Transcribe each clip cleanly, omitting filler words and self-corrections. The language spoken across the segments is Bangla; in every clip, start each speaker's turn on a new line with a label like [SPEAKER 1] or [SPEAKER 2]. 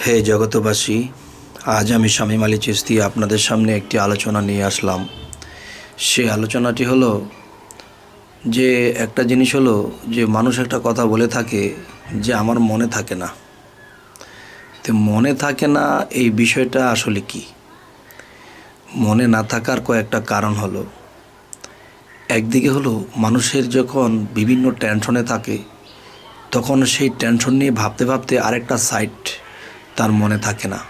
[SPEAKER 1] হে জগতবাসী, আজ আমি শামীম আলী চিশতি আপনাদের সামনে একটি আলোচনা নিয়ে আসলাম। সেই আলোচনাটি হলো যে একটা জিনিস হলো যে মানুষ একটা কথা বলে থাকে যে আমার মনে থাকে না। তো মনে থাকে না এই বিষয়টা আসলে কি? মনে না থাকার কয়েকটা কারণ হলো, একদিকে হলো মানুষের যখন বিভিন্ন টেনশনে থাকে তখন সেই টেনশন নিয়ে ভাবতে ভাবতে আরেকটা সাইড তার মনে থাকে না।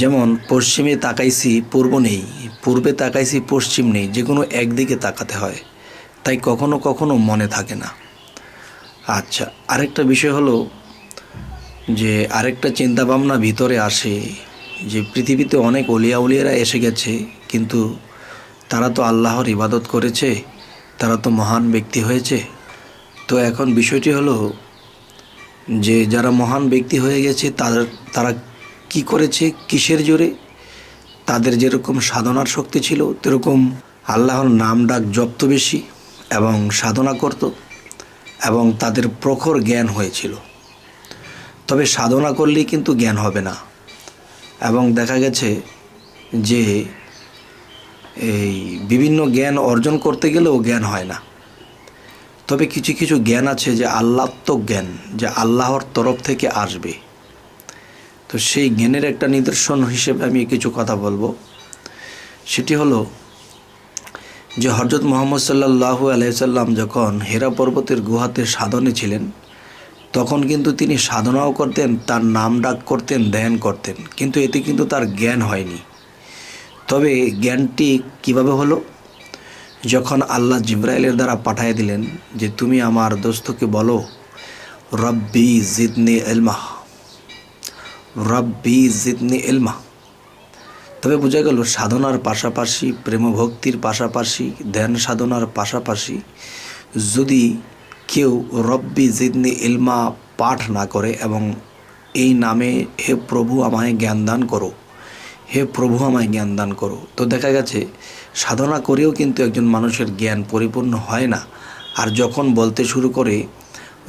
[SPEAKER 1] যেমন পশ্চিমে তাকাইছি পূর্ব নেই, পূর্বে তাকাইছি পশ্চিম নেই, যে কোনো একদিকে তাকাতে হয়, তাই কখনো কখনো মনে থাকে না। আচ্ছা, আরেকটা বিষয় হলো যে আরেকটা চিন্তাভাবনা ভিতরে আসে যে পৃথিবীতে অনেক অলিয়া উলিয়ারা এসে গেছে, কিন্তু তারা তো আল্লাহর ইবাদত করেছে, তারা তো মহান ব্যক্তি হয়েছে। তো এখন বিষয়টি হলো যে যারা মহান ব্যক্তি হয়ে গেছে তারা কি করেছে, কিসের জোরে? তাদের যেরকম সাধনার শক্তি ছিল তেরকম আল্লাহর নাম ডাক জপ্ত বেশি এবং সাধনা করত এবং তাদের প্রখর জ্ঞান হয়েছিল। তবে সাধনা করলেই কিন্তু জ্ঞান হবে না, এবং দেখা গেছে যে এই বিভিন্ন জ্ঞান অর্জন করতে গেলেও জ্ঞান হয় না। তবে কিছু কিছু জ্ঞান আছে যে আল্লাহত্মক জ্ঞান, যে আল্লাহর তরফ থেকে আসবে। তো সেই জ্ঞানের একটা নিদর্শন হিসেবে আমি কিছু কথা বলবো। সেটি হলো যে হযরত মুহাম্মদ সাল্লাল্লাহু আলাইহি সাল্লাম যখন হেরা পর্বতের গুহাতে সাধনে ছিলেন, তখন কিন্তু তিনি সাধনাও করতেন, তার নাম ডাক করতেন, ধ্যান করতেন, কিন্তু এতে কিন্তু তার জ্ঞান হয়নি। তবে জ্ঞানটি কিভাবে হলো? যখন আল্লাহ জিবরাইলের দ্বারা পাঠিয়ে দিলেন যে তুমি আমার দোস্তকে বলো রব্বি জিদনি ইলমা, রব্বি জিদনি ইলমা। তবে বোঝা গেল সাধনার পাশাপাশি, প্রেম ভক্তির পাশাপাশি, ধ্যান সাধনার পাশাপাশি যদি কেউ রব্বি জিদনি ইলমা পাঠ না করে এবং এই নামে হে প্রভু আমায় জ্ঞান দান করো, হে প্রভু আমায় জ্ঞান দান করো, তো দেখা গেছে সাধনা করেও কিন্তু একজন মানুষের জ্ঞান পরিপূর্ণ হয় না। আর যখন বলতে শুরু করে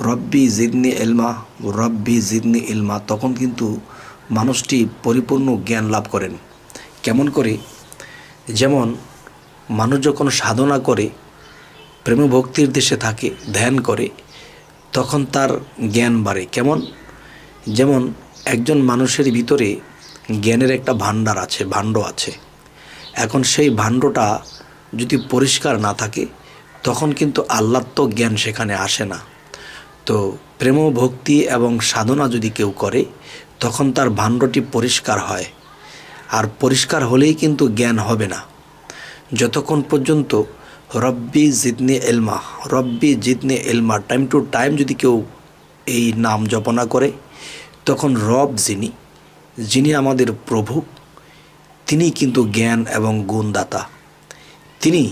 [SPEAKER 1] রব্বি জিদনি ইলমা, রব্বি জিদনি ইলমা, তখন কিন্তু মানুষটি পরিপূর্ণ জ্ঞান লাভ করেন। কেমন করে? যেমন মানুষ যখন সাধনা করে, প্রেম ভক্তির দেশে থাকে, ধ্যান করে, তখন তার জ্ঞান বাড়ে। কেমন? যেমন একজন মানুষের ভিতরে জ্ঞানের একটা ভাণ্ড আছে। এখন সেই ভাণ্ডটা যদি পরিষ্কার না থাকে তখন কিন্তু আল্লাহত্মক জ্ঞান সেখানে আসে না। তো প্রেম ভক্তি এবং সাধনা যদি কেউ করে তখন তার ভাণ্ডটি পরিষ্কার হয়, আর পরিষ্কার হলেই কিন্তু জ্ঞান হবে না। যতক্ষণ পর্যন্ত রব্বি জিদনি ইলমা, রব্বি জিদনি ইলমা টাইম টু টাইম যদি কেউ এই নাম জপনা করে, তখন রব যিনি আমাদের প্রভু, তিনি কিন্তু জ্ঞান এবং গুণদাতা। তিনি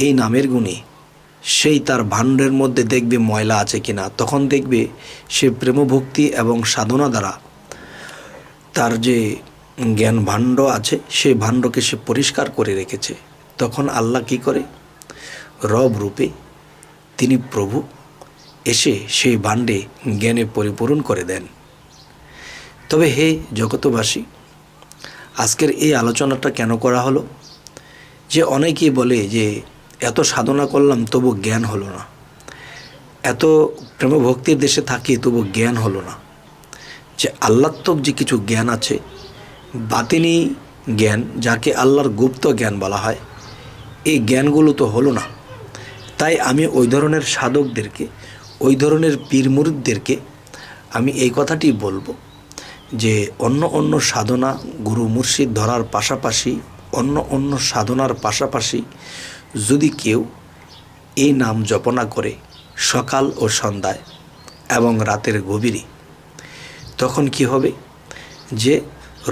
[SPEAKER 1] এই নামের গুণে সেই তার ভাণ্ডের মধ্যে দেখবে ময়লা আছে কিনা, তখন দেখবে সে প্রেমভক্তি এবং সাধনা দ্বারা তার যে জ্ঞান ভাণ্ড আছে সেই ভাণ্ডকে সে পরিষ্কার করে রেখেছে। তখন আল্লাহ কি করে? রব রূপে তিনি প্রভু এসে সেই ভাণ্ডে জ্ঞানে পরিপূরণ করে দেন। তবে হে জগতবাসী, আজকের এই আলোচনাটা কেন করা হলো? যে অনেকেই বলে যে এত সাধনা করলাম তবু জ্ঞান হলো না, এত প্রেম ভক্তির দেশে থাকি তবু জ্ঞান হলো না। যে আল্লাহত্মক যে কিছু জ্ঞান আছে, বাতিনি জ্ঞান, যাকে আল্লাহর গুপ্ত জ্ঞান বলা হয়, এই জ্ঞানগুলো তো হলো না। তাই আমি ওই ধরনের সাধকদেরকে, ওই ধরনের পীর মুরিদদেরকে আমি এই কথাটি বলবো যে অন্য অন্য সাধনা, গুরু মুর্শিদ ধরার পাশাপাশি, অন্য অন্য সাধনার পাশাপাশি যদি কেউ এই নাম জপনা করে সকাল ও সন্ধ্যায় এবং রাতের গভীরে, তখন কি হবে? যে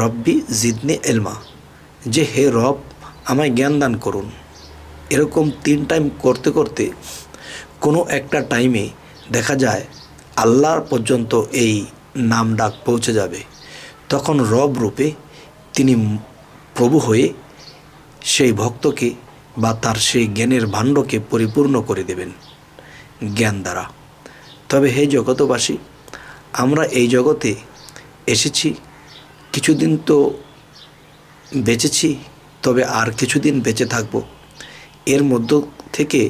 [SPEAKER 1] রব্বি জিদনি ইলমা, যে হে রব আমায় জ্ঞান দান করুন, এরকম 3 টাইম করতে করতে কোনো একটা টাইমে দেখা যায় আল্লাহর পর্যন্ত এই নাম ডাক পৌঁছে যাবে। তখন রব রূপে তিনি প্রভু হয়ে সেই ভক্তকে বা তার সেই জ্ঞানের ভাণ্ডকে পরিপূর্ণ করে দেবেন জ্ঞান দ্বারা। তবে হে জগতবাসী, আমরা এই জগতে এসেছি, কিছুদিন তো বেঁচেছি, তবে আর কিছুদিন বেঁচে থাকব। এর মধ্য থেকে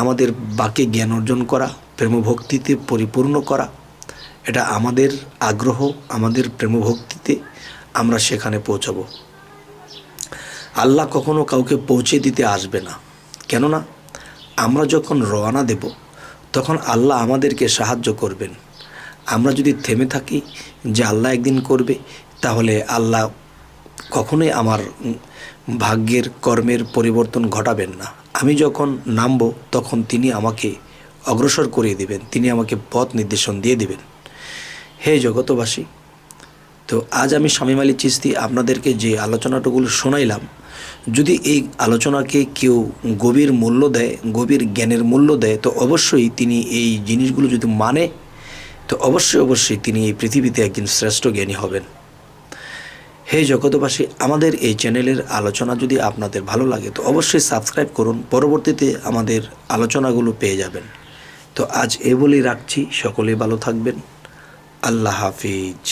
[SPEAKER 1] আমাদের বাকি জ্ঞান অর্জন করা, প্রেমভক্তিতে পরিপূর্ণ করা, এটা আমাদের আগ্রহ। আমাদের প্রেমভক্তিতে আমরা সেখানে পৌঁছাবো। আল্লাহ কখনো কাউকে পৌঁছে দিতে আসবে না, কেননা আমরা যখন রওনা দেব তখন আল্লাহ আমাদেরকে সাহায্য করবেন। আমরা যদি থেমে থাকি যে আল্লাহ একদিন করবে, তাহলে আল্লাহ কখনোই আমার ভাগ্যের কর্মের পরিবর্তন ঘটাবেন না। আমি যখন নামব তখন তিনি আমাকে অগ্রসর করিয়ে দেবেন, তিনি আমাকে পথ নির্দেশন দিয়ে দেবেন। হে জগতবাসী, তো আজ আমি শামীম আলী চিশতি আপনাদেরকে যে আলোচনাটুকুলো শোনাইলাম, যদি এই আলোচনাকে কেউ গভীর মূল্য দেয়, গভীর জ্ঞানের মূল্য দেয়, তো অবশ্যই তিনি এই জিনিসগুলো যদি মানে, তো অবশ্যই তিনি এই পৃথিবীতে একজন শ্রেষ্ঠ জ্ঞানী হবেন। হে জগতবাসী, আমাদের এই চ্যানেলের আলোচনা যদি আপনাদের ভালো লাগে তো অবশ্যই সাবস্ক্রাইব করুন, পরবর্তীতে আমাদের আলোচনাগুলো পেয়ে যাবেন। তো আজ এ বলেই রাখছি, সকলে ভালো থাকবেন। আল্লাহ হাফিজ।